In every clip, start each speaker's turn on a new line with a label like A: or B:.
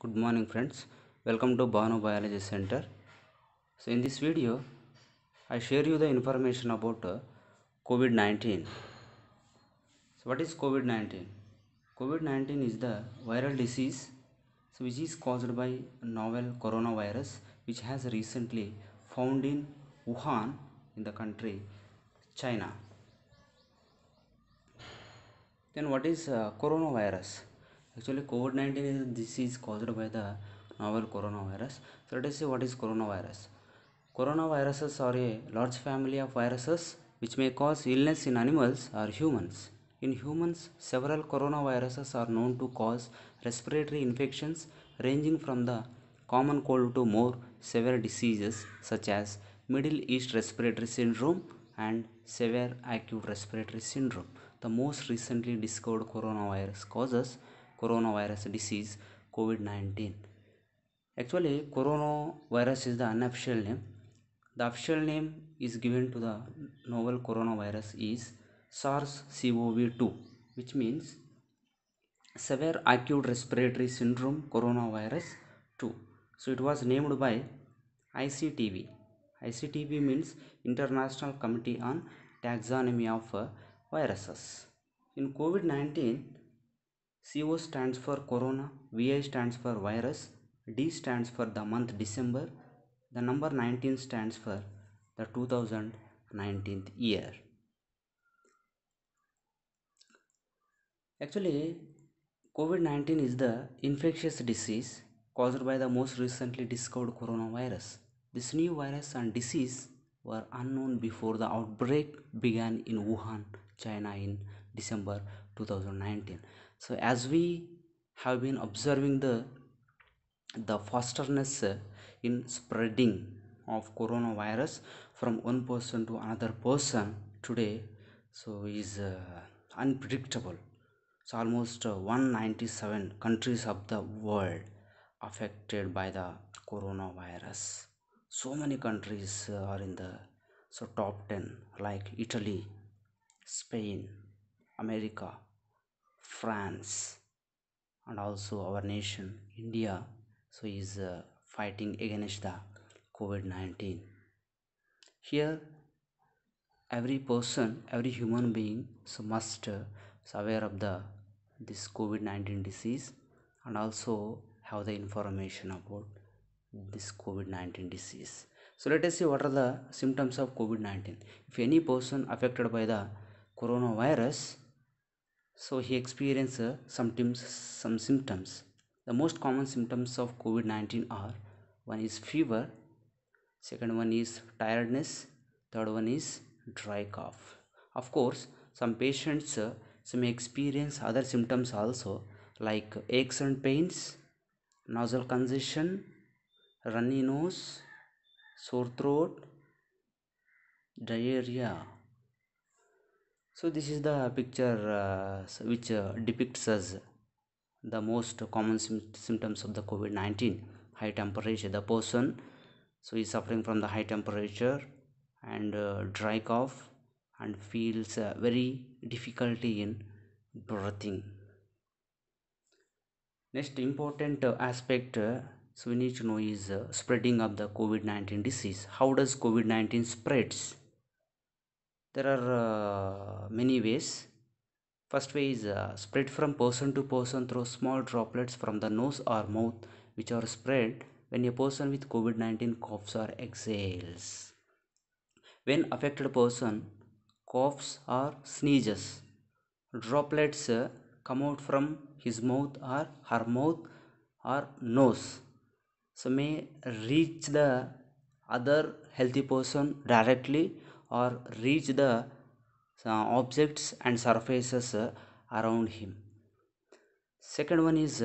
A: Good morning friends. Welcome to Bano Biology Center. So in this video I share you the information about COVID-19. So what is COVID-19? COVID-19 is the viral disease which is caused by novel coronavirus which has recently found in Wuhan in the country China. Then what is coronavirus? Actually, COVID-19 is a disease caused by the novel coronavirus. So let us see what is coronavirus. Coronaviruses are a large family of viruses which may cause illness in animals or humans. In humans, several coronaviruses are known to cause respiratory infections ranging from the common cold to more severe diseases such as Middle East Respiratory Syndrome and severe acute respiratory syndrome. The most recently discovered coronavirus causes coronavirus disease COVID-19. Actually, coronavirus is the unofficial name. The official name is given to the novel coronavirus is SARS-CoV-2, which means severe acute respiratory syndrome coronavirus 2. So it was named by ICTV. ICTV means International Committee on Taxonomy of Viruses. In COVID-19, CO stands for corona, VI stands for virus, D stands for the month December, the number 19 stands for the 2019 year. Actually, COVID-19 is the infectious disease caused by the most recently discovered coronavirus. This new virus and disease were unknown before the outbreak began in Wuhan, China in December 2019. So as we have been observing the fastness in spreading of coronavirus from one person to another person today, so is unpredictable. It's almost 197 countries of the world affected by the coronavirus. So many countries are in the top 10 like Italy, Spain, America, France, and also our nation India so is fighting against the COVID-19. Here every person, every human being so must is aware of the this COVID-19 disease and also have the information about this COVID-19 disease. So let us see what are the symptoms of COVID-19. If any person affected by the coronavirus, so he experiences some symptoms. The most common symptoms of COVID-19 are: one is fever, second one is tiredness, third one is dry cough. Of course, some patients may experience other symptoms also like aches and pains, nasal congestion, runny nose, sore throat, diarrhea. So this is the picture which depicts us the most common symptoms of the COVID-19. High temperature. The person so is suffering from the high temperature and dry cough and feels very difficulty in breathing. Next important aspect so we need to know is spreading of the COVID-19 disease. How does COVID-19 spreads? There are many ways. First way is spread from person to person through small droplets from the nose or mouth which are spread when a person with COVID-19 coughs or exhales. When affected person coughs or sneezes, droplets come out from his mouth or her mouth or nose. So may reach the other healthy person directly or reach the objects and surfaces around him. Second one is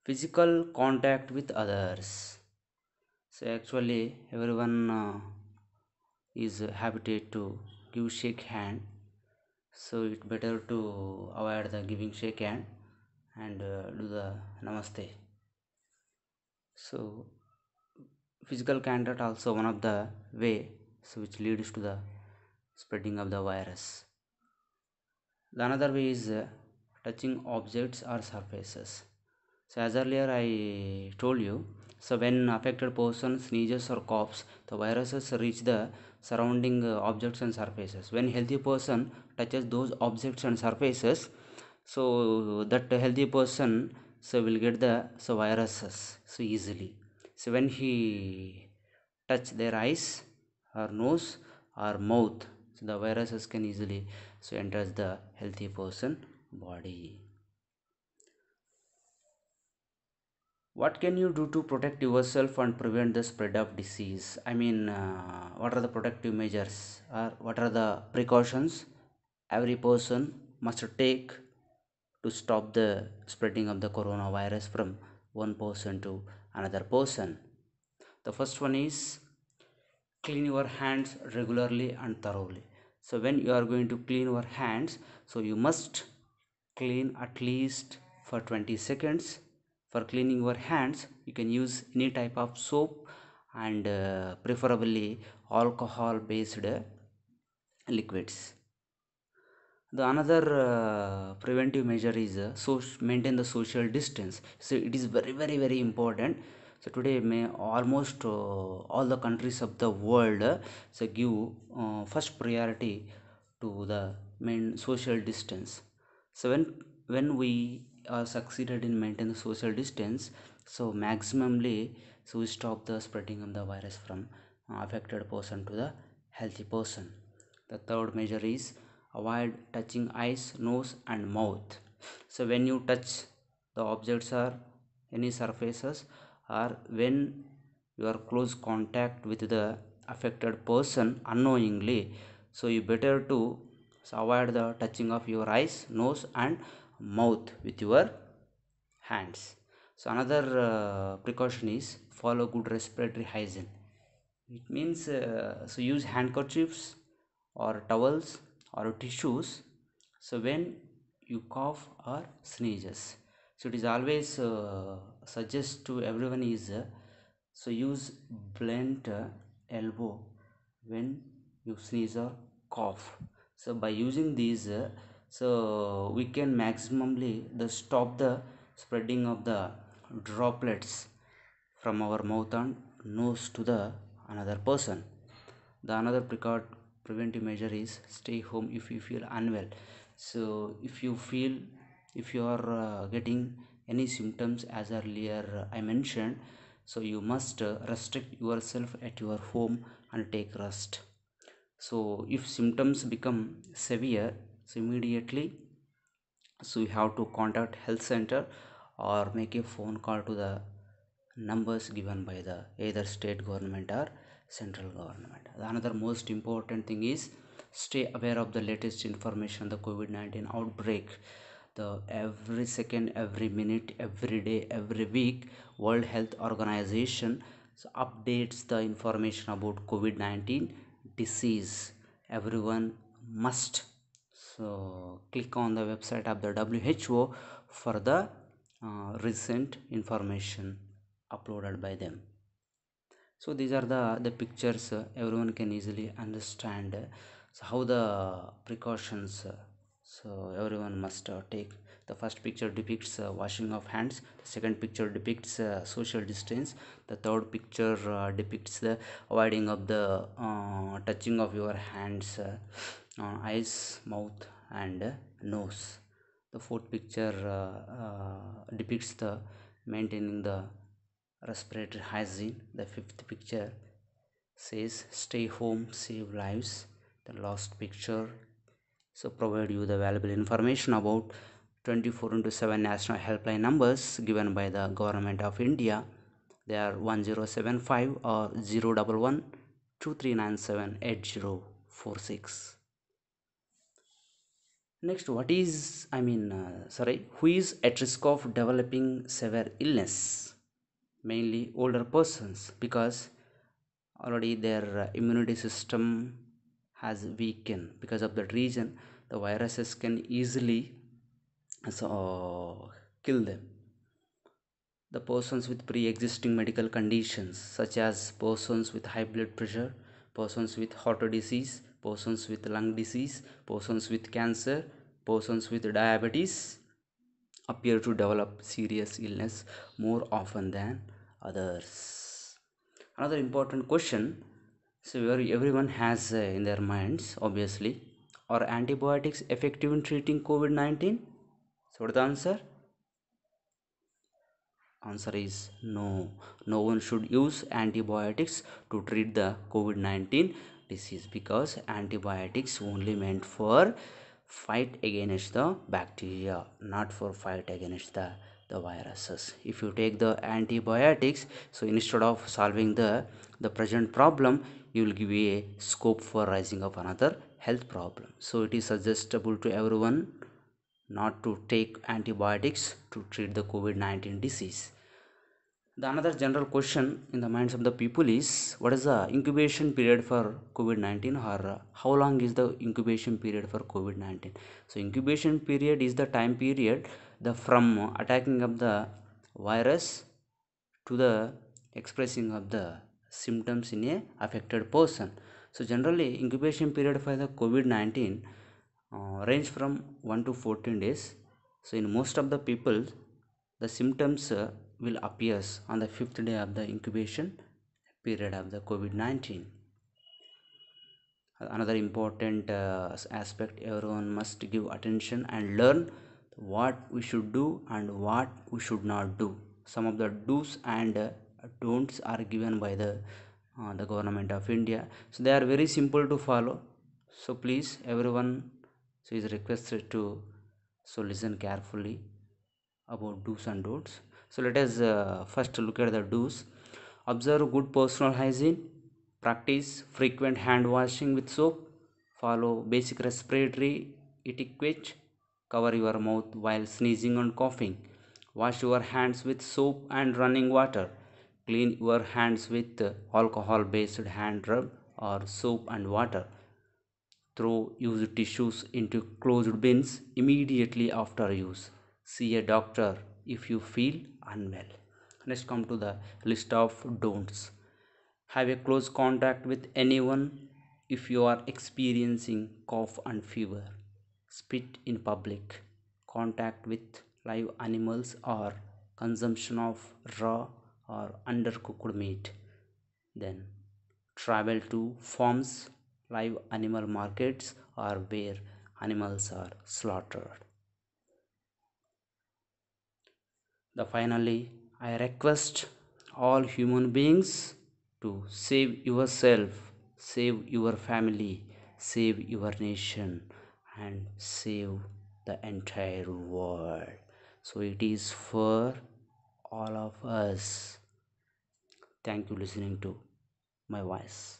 A: physical contact with others. So actually everyone is habited to give shake hand, so it's better to avoid the giving shake hand and do the namaste. So physical contact also one of the way so which leads to the spreading of the virus. The another way is touching objects or surfaces. So as earlier I told you, so when affected person sneezes or coughs, the viruses reach the surrounding objects and surfaces. When healthy person touches those objects and surfaces, so that healthy person so will get the so viruses so easily. So when he touch their eyes or nose or mouth, so the viruses can easily so enters the healthy person body. What can you do to protect yourself and prevent the spread of disease? I mean, what are the protective measures or what are the precautions every person must take to stop the spreading of the coronavirus from one person to another person? The first one is clean your hands regularly and thoroughly. So when you are going to clean your hands, so you must clean at least for 20 seconds. For cleaning your hands you can use any type of soap and preferably alcohol based liquids. The another preventive measure is maintain the social distance. So it is very important. So today may almost all the countries of the world so give first priority to the main social distance. So when we are succeeded in maintain the social distance, so maximally so we stop the spreading of the virus from affected person to the healthy person. The third measure is avoid touching eyes, nose and mouth. So when you touch the objects or any surfaces or when you are close contact with the affected person unknowingly, so you better to so avoid the touching of your eyes, nose and mouth with your hands. So another precaution is follow good respiratory hygiene. It means so use handkerchiefs or towels or tissues so when you cough or sneezes. So it is always suggest to everyone is so use blunt elbow when you sneeze or cough. So by using these so we can maximally the stop the spreading of the droplets from our mouth and nose to the another person. The another preventive measure is stay home if you feel unwell. So if you are getting any symptoms as earlier I mentioned, so you must restrict yourself at your home and take rest. So if symptoms become severe, so immediately so you have to contact health center or make a phone call to the numbers given by the either state government or central government. Another most important thing is stay aware of the latest information on the COVID-19 outbreak. The every second, every minute, every day, every week, World Health Organization so updates the information about COVID-19 disease. Everyone must so click on the website of the WHO for the recent information uploaded by them. So these are the pictures everyone can easily understand so how the precautions so everyone must take. The first picture depicts washing of hands, the second picture depicts social distance, the third picture depicts the avoiding of the touching of your hands, eyes, mouth and nose. The fourth picture depicts the maintaining the respiratory hygiene. The fifth picture says stay home, save lives. The last picture so provide you the valuable information about 24 into 7 national helpline numbers given by the government of India. They are 1075 or 011 2397 8046. Next, what is who is at risk of developing severe illness? Mainly older persons, because already their immunity system has weakened. Because of that reason the viruses can easily kill them. The persons with pre-existing medical conditions such as persons with high blood pressure, persons with heart disease, persons with lung disease, persons with cancer, persons with diabetes, appear to develop serious illness more often than others. Another important question, so everyone has in their minds, obviously, are antibiotics effective in treating COVID 19? So, what the answer? Answer is no. No one should use antibiotics to treat the COVID 19 disease because antibiotics only meant for fight against the bacteria, not for fight against the viruses. If you take the antibiotics, so instead of solving the present problem, you will give a scope for rising of another health problem. So it is suggestible to everyone not to take antibiotics to treat the COVID-19 disease. The another general question in the minds of the people is what is the incubation period for COVID-19, or how long is the incubation period for COVID-19? So incubation period is the time period the from attacking of the virus to the expressing of the symptoms in a affected person. So generally incubation period for the COVID-19 range from 1 to 14 days. So in most of the people the symptoms will appear on the fifth day of the incubation period of the COVID-19. Another important aspect, everyone must give attention and learn what we should do and what we should not do. Some of the do's and don'ts are given by the government of India, so they are very simple to follow. So please everyone, so is requested to so listen carefully about do's and don'ts. So let us first look at the do's. Observe good personal hygiene, practice frequent hand washing with soap, follow basic respiratory etiquette, cover your mouth while sneezing and coughing, wash your hands with soap and running water, clean your hands with alcohol based hand rub or soap and water, throw used tissues into closed bins immediately after use. See a doctor if you feel unwell. Next, come to the list of don'ts. Have a close contact with anyone if you are experiencing cough and fever. Spit in public. Contact with live animals or consumption of raw or undercooked meat. Then travel to farms, live animal markets, or where animals are slaughtered. The finally, I request all human beings to save yourself, save your family, save your nation, and save the entire world. So it is for all of us. Thank you listening to my voice.